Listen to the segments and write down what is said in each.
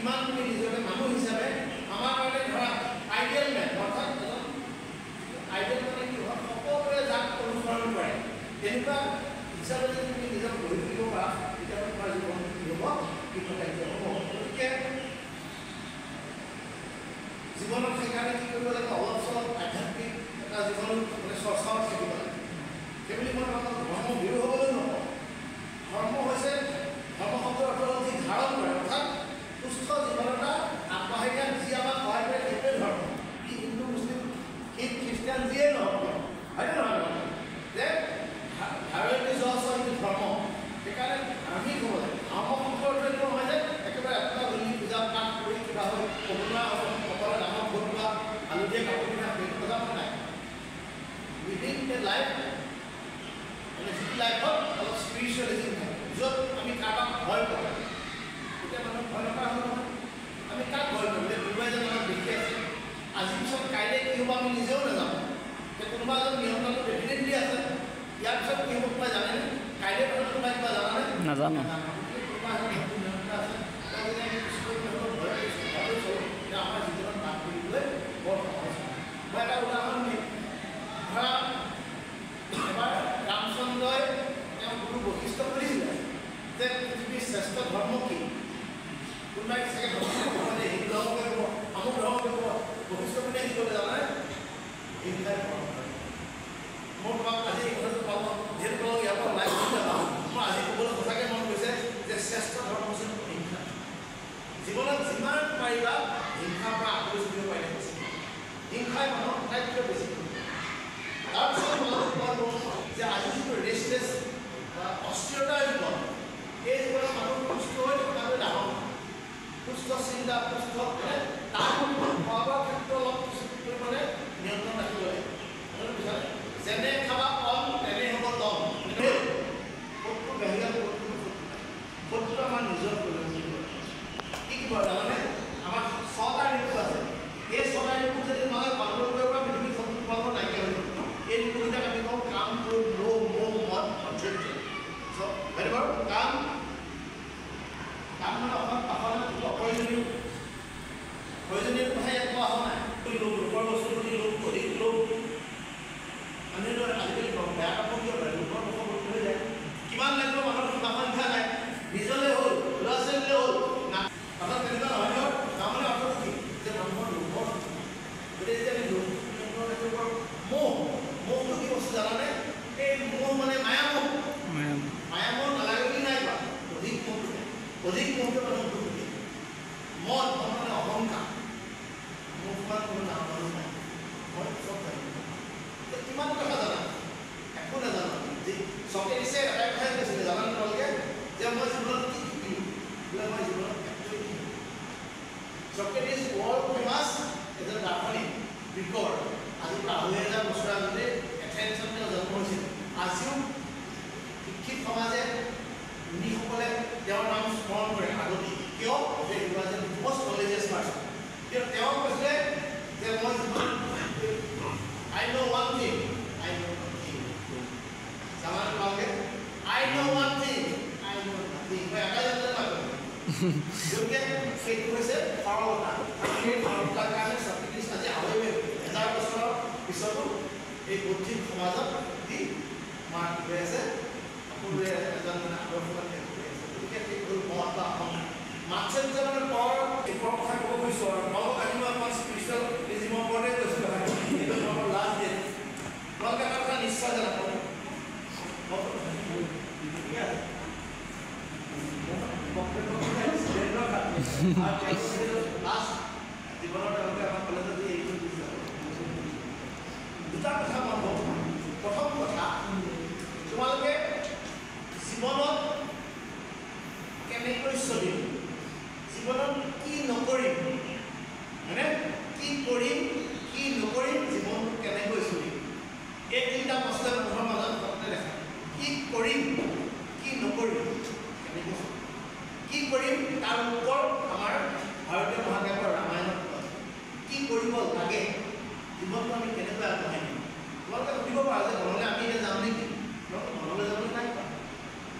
কিমান তুমি নিজকে মানুহ হিচাপে আমাৰ কাৰণে ধৰা আইডিয়েল মেন অৰ্থাৎ আইডিয়েল মানে কি হয় সকলোৱে যাক অনুসৰণ কৰে তেনেকুৱা হিচাপে যদি তুমি নিজক গঢ়ি তুলিব পাৰা তেতিয়াহ'লে তোমাৰ জীৱন কি হ'ব কৃতকাৰ্য হ'ব। গতিকে জীৱনত সেইকাৰণে কি কৰিব লাগে অলপ চলপ আধ্যাত্মিক এটা জীৱন মানে চৰ্চাও থাকিব লাগে। সেইবুলি মই ধৰ্ম বিৰোধ হ'বলৈ নকওঁ। ধৰ্ম হৈছে ধৰ্ম শব্দৰ অৰ্থ যি ধাৰণ কৰে অৰ্থাৎ সুস্থ জীৱন এটা আগবাঢ়ি নিয়াত যি আমাক সহায় কৰে সেইটোৱে ধৰ্ম। ই হিন্দু মুছলিম শিখ খ্ৰীষ্টিয়ান যিয়ে নহওক হয়নে নহয় যে ধাৰণি যশ এইটো ধৰ্ম। সেইকাৰণে আমি ক'ব লাগে ধৰ্ম শব্দৰ অৰ্থ এইটো নহয় যে একেবাৰে এটা গলি পূজা পাঠ কৰি কিবা হৈ কবনোৱা সকলোৱে ডাঙৰ ভোট লোৱা হালধীয়া কাপোৰ পিন্ধা সেইটো কথা নাই। উইদিন দ্য লাইফ মানে যিটো লাইফত অলপ স্পিৰিচুৱেলিজিম থাকে য'ত আমি কাৰোবাক ভয় কৰোঁ তেতিয়া মানুহ ভয় নকৰা হ'ব নহয়। আমি কাক ভয় কৰোঁ যে কোনোবা এজন আমাক দেখি আছে আজিৰ পিছত কাইলৈ কি হ'ব আমি নিজেও নাজানো। যে কোনোবা এজন নিয়ন্ত্ৰণটো ডেফিনেটলি আছে ইয়াৰ পিছত কি হ'ব কোনোবাই জানেনে কাইলৈ কথা কোনোবাই কিবা জানানে নাজানো। কোনোবা এজন নিয়ন্ত্ৰণ আছে তেওঁ যদি আমি কিছু ভয় কৰিছোঁ আমাৰ জীৱনত বাস কৰিবলৈ বৰ সহজ। মই এটা উদাহৰণ দিম। ধৰা এবাৰ ৰামচন্দ্ৰই তেওঁ গুৰু বশিষ্ঠ সুধিছিলে যে পৃথিৱীৰ শ্ৰেষ্ঠ ধৰ্ম কি? কোনোবাই চাগে হিন্দু ধৰ্ম কৰিব আমুক ধৰ্ম কৰিব বশিষ্ঠ কোনে কি ক'লে জানানে? হিংসাই ধৰ্ম। মোৰ তোমাক আজি এই কথাটো পাব যিহেতু তোমাক ইয়াৰ পৰা ওলাই যাওঁ মই আজি ক'বলৈ সঁচাকৈ মন গৈছে যে শ্ৰেষ্ঠ ধৰ্ম হৈছে হিংসা। জীৱনত যিমান পাৰিবা হিংসাৰ পৰা আঁতৰি চলিব পাৰিলে বেছি হিংসাই মানুহক আটাইতকৈ বেছি তাৰপিছত যে আজি যিটো ৰেষ্টলেছ বা অস্থিৰতাৰ জীৱন এই জীৱনত মানুহ সুস্থ হৈ থকাটো ডাঙৰ সুস্থ চিন্তা সুস্থ তাৰ খোৱা বোৱাৰ ক্ষেত্ৰত অলপ পৰিমাণে নিয়ন্ত্ৰণ ৰাখিব লাগে। যেনে খাবা কম তেনে হ'ব দম ভোটটো বাহিৰা ভোটটো আমাৰ নিজৰ কি কি বাৰু তাৰমানে আমাৰ 6টা ঋতু আছে। এই 6টা ঋতু যদি মানুহে কণ্ট্ৰল কৰিব পৰা পৃথিৱীৰ চব ফল নাইকিয়া হৈ যাব। এই ঋতুকেইটাক আমি কওঁ কাম ক্ৰোধ লোভ মোহ মদ অধৈৰ্য। হয়নে বাৰু কাম মানে অপ্ৰয়োজনীয় কথা ইয়াত কোৱা হোৱা নাই। লোকৰ বস্তুৰ প্ৰতি লোভ অধিক লোভ মানুহে আজিকালি বেয়া কাপোৰ কিয় কৰে লোকৰ বস্তু বস্তু হৈ যায় কিমান লাগিব মানুহৰ সংখ্যা নাই নিজলৈ হ'ল ল'ৰা ছোৱালীলৈ হ'ল না অৰ্থাৎ তেনেকুৱা নহয় ন তাৰমানে অৰ্থটো কি যে মানুহৰ লোভৰ গতিকে যেতিয়া আমি লোভ মোহটো কি বস্তু জানানে? এই মোহ মানে মায়ামোহ নালাগে বুলি নাই কোৱা অধিক মোহটো মানুহক দুখ দিয়ে। মদ মানে অহংকাৰ মোক কোনো ডাঙৰ মানুহ নাই মই চব জানো কিমান কথা জানা একো নাজানো। যি চকেৰিছে এটাই কথাই কৈছিলে জানানে তোমালোকে যে মই জীৱনত কি শিকিলোঁ বোলে মই জীৱনত একোৱেই শিকিলোঁ। চকেৰিছ ৱৰ্ল্ড ফেমাছ এজন দাৰ্শনিক গ্ৰীকৰ আজিৰ পৰা ২০০০ বছৰ আগতে এথেন্সত তেওঁ জন্ম হৈছিল। আজিও শিক্ষিত সমাজে ঋষিসকলে তেওঁৰ নাম স্মৰণ কৰে আগতে কিয় যে he was a most knowledgeable person. কিন্তু তেওঁ কৈছিলে যে মই I know one thing. Sama তোমালোকে I know one thing. I know nothing. মই এটা জানিলে পাবো। যোগে সেইটো হৈছে সৰলতা। সেই সৰলতাৰ কাৰণে সক্ৰেটিছ আজি 1000 বছৰৰ পিছতো এই বৌদ্ধিক সমাজত দি মাৰ্ক হৈ আছে। সকলোৱে এজন আদৰ্শবান হৈ আছে। গতিকে সেইটো মত বা অহংকাৰ। মাৰ্ক্সে মানে পৰ একৰ কথা ক'ব গৈছোঁ আৰু তোমালোকক আহিব আমাৰ স্পিৰিচুৱেল ইজিমৰ ওপৰতে কৈছোঁ এইটো তোমাৰ লাষ্ট ডে তোমালোকে এটা কথা নিশ্চয় জানা জীৱনৰ তেওঁলোকে আমাৰ কলেজত এইটো দুটা কথা মই কওঁ। প্ৰথম কথা তোমালোকে জীৱনত কেনেকৈ চলিম জীৱনত কি নকৰিম মানে কি কৰিম কি নকৰিম জীৱনটো কেনেকৈ চলিম এই তিনিটা প্ৰশ্ন মানুহৰ মাজত সদায় দেখা কি কৰিম কি নকৰিম কেনেকৈ চলিম কি কৰিম তাৰ উত্তৰ আমাৰ ভাৰতীয় মহাকাব্যৰ ৰামায়ণত কি কৰিব লাগে জীৱনটো আমি কেনেকৈ আগবঢ়াই নিম। তোমালোকে সুধিব পাৰা যে ঘৰলৈ আমি এতিয়া যাম নেকি তোমালোকে ঘৰলৈ যাবলৈ নাই পাৰা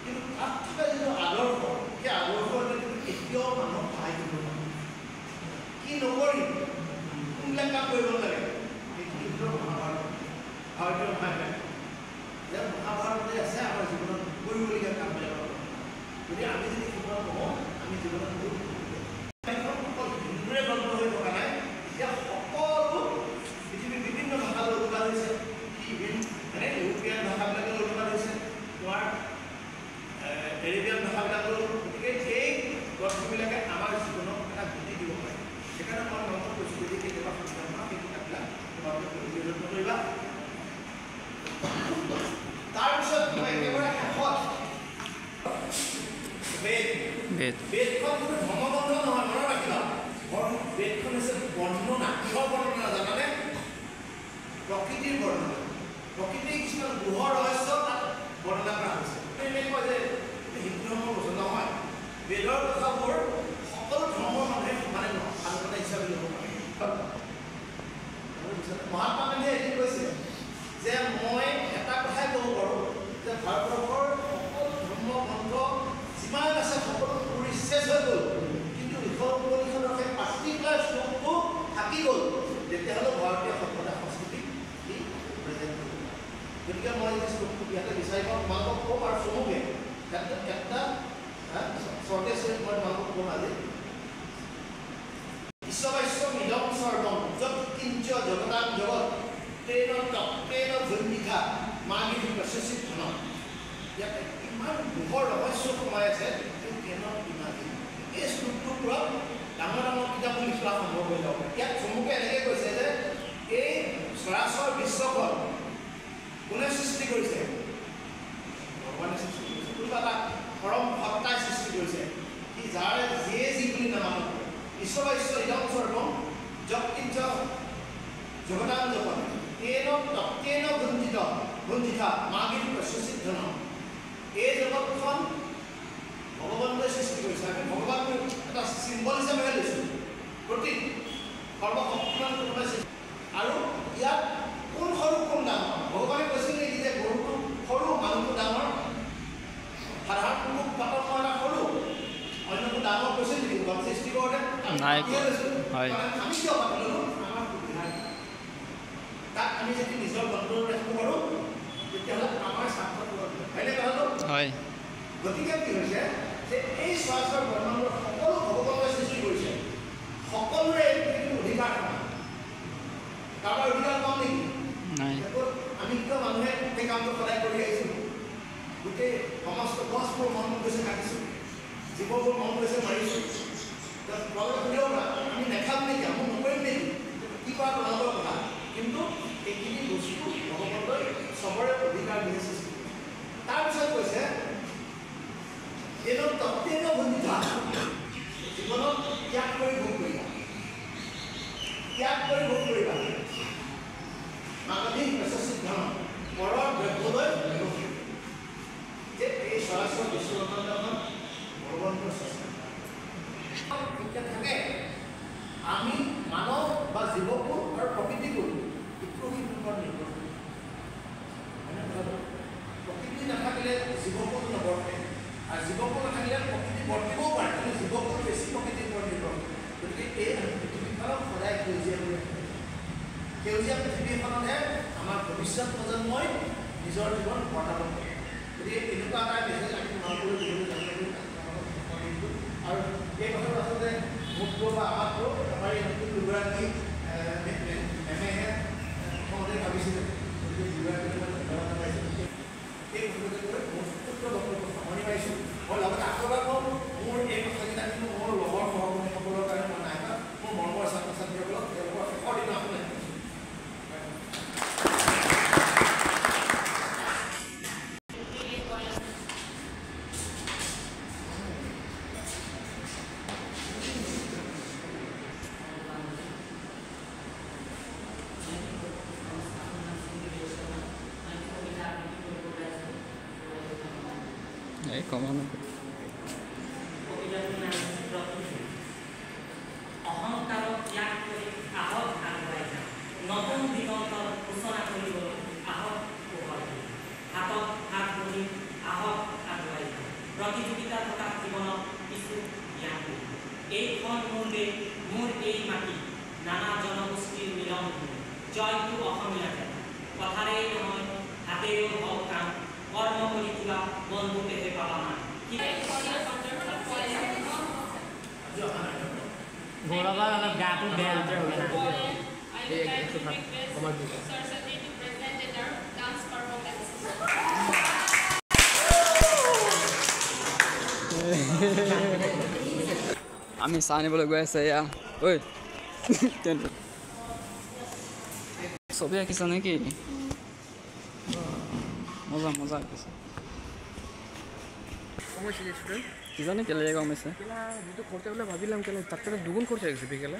কিন্তু তাত থকা যিটো আদৰ্শ সেই আদৰ্শ এতিয়াও মানুহক সহায় কৰিব আমি জীৱনত অকল হিন্দুৰে গ্ৰন্থ হৈ থকা নাই, এতিয়া সকলো পৃথিৱীৰ বিভিন্ন ভাষালৈ অনুবাদ হৈছে, মানে ইউৰোপীয়ান ভাষাবিলাকলৈ অনুবাদ হৈছে, তোমাৰ এৰেবিয়ান ভাষাবিলাকলৈ। গতিকে এই গ্ৰন্থবিলাকে আমাৰ জীৱনক এটা গতি দিব পাৰে। সেইকাৰণে মই মনত কৈছোঁ যদি কেতিয়াবা সুবিধা পাওঁ সেই কিতাপবিলাক তোমালোকে যত্ন কৰিবা। তাৰপিছত মই একেবাৰে শেষত বেদখন কোনো ধৰ্মগ্ৰন্থ নহয়, মনত ৰাখিবা। বেদখন হৈছে বৰ্ণনা। কিহৰ বৰ্ণনা জানানে? প্ৰকৃতিৰ বৰ্ণনা। প্ৰকৃতিৰ কিছুমান গ্ৰহ ৰহস্য তাত বৰ্ণনা কৰা হৈছে। এনেকুৱা যে হিন্দু ধৰ্মৰ বস্তু নহয়, বেদৰ কথাবোৰ সকলো ধৰ্মৰ মানুহে সমানে নহয়, আলোচনা হিচাপে ল'ব পাৰে। মহাত্মা গান্ধীয়ে এদিন কৈছে যে মই এটা কথাই ক'ব পাৰোঁ যে ভাৰতবৰ্ষৰ সকলো ধৰ্ম গ্ৰন্থ যিমান আছে সকলো পৰিশেষ হৈ গ'ল, কিন্তু উপনিষদৰ সেই 5টা শ্লোকটো থাকি গ'ল, তেতিয়াহ'লে ভাৰতীয় সভ্যতা সংস্কৃতিক ই প্ৰেজেণ্ট কৰিব। গতিকে মই এই শ্লোকটো ইয়াতে বিচাৰি পাওঁ, তোমালোকক ক'ম আৰু চমুকে এটা চৰ্টেজ মই তোমালোকক ক'ম আজি। ঈশ্ববাস্য মিদং সৰ্বম যৎ কিঞ্চ জগতাং জগৎ তেন তত্ত্বেন ভূমিকা মাগিৰি প্ৰচেচিত ধন। ইয়াতে ইমান দুখৰ ৰহস্য সোমাই আছে, এই শ্লোকটোৰ ওপৰত ডাঙৰ ডাঙৰ কিতাপ লিখা সম্ভৱ হৈ যাব। ইয়াত চমুকে এনেকৈ কৈছে যে এই চৰাচৰ বিশ্বখন কোনে সৃষ্টি কৰিছে? ভগৱানে সৃষ্টি কৰিছে। কোনোবা এটা পৰম সত্তাই সৃষ্টি কৰিছে, সি যাৰে যিয়ে যি বুলি নামানো। ঈশ্ববাস্য ইদং সৰ্বম যৎ কিঞ্চ জগতাং জগৎ তেন তত্ত্বেন ভূমিকা মাগিৰি প্ৰচেচিত ধন। এই জগতখন ভগৱানে সৃষ্টি কৰিছে। আমি ভগৱানক এটা চিম্বল হিচাপে লৈছোঁ, প্ৰতীক, সৰ্বশক্তিমান কোনোবাই সৃষ্টি। আৰু ইয়াত কোন সৰু কোন ডাঙৰ? ভগৱানে কৈছিল নেকি যে গৰুটো সৰু মানুহটো ডাঙৰ? সাধাৰণ লোক পাতল এটা সৰু, অন্যটো ডাঙৰ কৈছিল নেকি? সৃষ্টি কৰোঁতে আমি কিয় পাতল ল'লোঁ? আমাৰ সুবিধা। তাক আমি যদি নিজৰ বন্ধুৰ ৰাখিব পাৰোঁ তেতিয়াহ'লে আমাৰ স্বাৰ্থটো হয়নে কথাটো? হয়। গতিকে কি হৈছে যে এই চৰাচৰ ব্ৰহ্মাণ্ডৰ সকলো ভগৱানে সৃষ্টি কৰিছে, সকলোৰে অধিকাৰ সমান। কাৰোবাৰ অধিকাৰ কম নেকি? আমি কিয় মানুহে সেই কামটো সদায় কৰি আহিছোঁ? গোটেই সমস্ত গছবোৰ মন গৈছে কাটিছোঁ, জীৱবোৰ মন গৈছে মাৰিছোঁ। আমি নেখাম নেকি? আমি নকৰিম নেকি? কি কৰা তোমালোকৰ কথা? কিন্তু এইখিনি বস্তু ভগৱানলৈ চবৰে অধিকাৰ দিয়ে সৃষ্টি। তাৰপিছত কৈছে এইটো তত্ত্বেন ভূমিকা, জীৱনত ত্যাগ কৰি ভোগ কৰিবা, ত্যাগ কৰি ভোগ কৰিবা। মাগধী প্ৰচেচিত ধন, পৰৰ দ্ৰব্যলৈ যে এই চৰাচৰ বিশ্বব্ৰহ্মাণ্ডখন ভগৱানৰ সৃষ্টি থাকে। আমি মানৱ বা জীৱকুল আৰু প্ৰকৃতিকুল ইটোৰ সিটোৰ ওপৰত নিৰ্ভৰ কৰোঁ। প্ৰকৃতি নাথাকিলে জীৱকুল নবৰ্তে, আৰু জীৱকুল নাথাকিলে প্ৰকৃতি বৰ্তিবও পাৰে, কিন্তু জীৱকুল বেছি প্ৰকৃতিৰ ওপৰত নিৰ্ভৰ কৰে। গতিকে এই পৃথিৱীখনক সদায় সেউজীয়া কৰি ৰাখিব। সেউজীয়া পৃথিৱীখনতহে আমাৰ ভৱিষ্যত প্ৰজন্মই নিজৰ জীৱন কটাব পাৰে। গতিকে এনেকুৱা এটা মেছেজ আমি তোমালোকৰ আৰু এই কথাটো আচলতে মোকটো বা আমাকতো আমাৰ এই নতুন দুগৰাকী মেমেহে প্ৰথমতে ভাবিছিলে। গতিকে দুগৰাকী ধন্যবাদ পাইছোঁ। এই কথাটোকে কৈ মোৰ পুত্ৰ বক্তব্য সামৰণি মাৰিছোঁ। মই লগতে আকৌ কওঁ, মোৰ এই কথাকেইটা কিন্তু মোৰ লগৰ সহকৰ্মীসকলৰ কাৰণে মই নাই বা মোৰ মৰমৰ ছাত্ৰ ছাত্ৰীসকলক তেওঁলোকৰ শেষৰ দিনাখনে কমানো অহংকাৰক ত্যাগ কৰি আহক আগুৱাই যাওঁ, নতুন দিগন্তৰ সূচনা কৰিবলৈ আহক পোহৰ দিওঁ, হাতত হাত ধৰি আহক আগুৱাই যাওঁ, প্ৰতিযোগিতা থকা জীৱনত কিছু জ্ঞান দিওঁ। এইখন মোৰ দেশ, মোৰ এই মাটি, নানা জনগোষ্ঠীৰ মিলন ভূমি, জয়টো অসমীয়া জাতি, কথাৰেই নহয় হাতেৰেও হওক কাম, কৰ্ম কৰি তোলা বন্ধুকেহে পাবা মান। গৌৰৱৰ অলপ গাটো বেয়া হৈছে I would like to request Saraswati to present their dance performance. আমি চাহ আনিবলৈ গৈ আছে এয়া ঐ ছবি আঁকিছ নেকি মজা মজা আঁকিছে কি জানি কেলে কমাইছে যেটো খরচা বলে ভাবিলাম কেন তার থেকে দুগুণ খরচা গেছে বিকেলে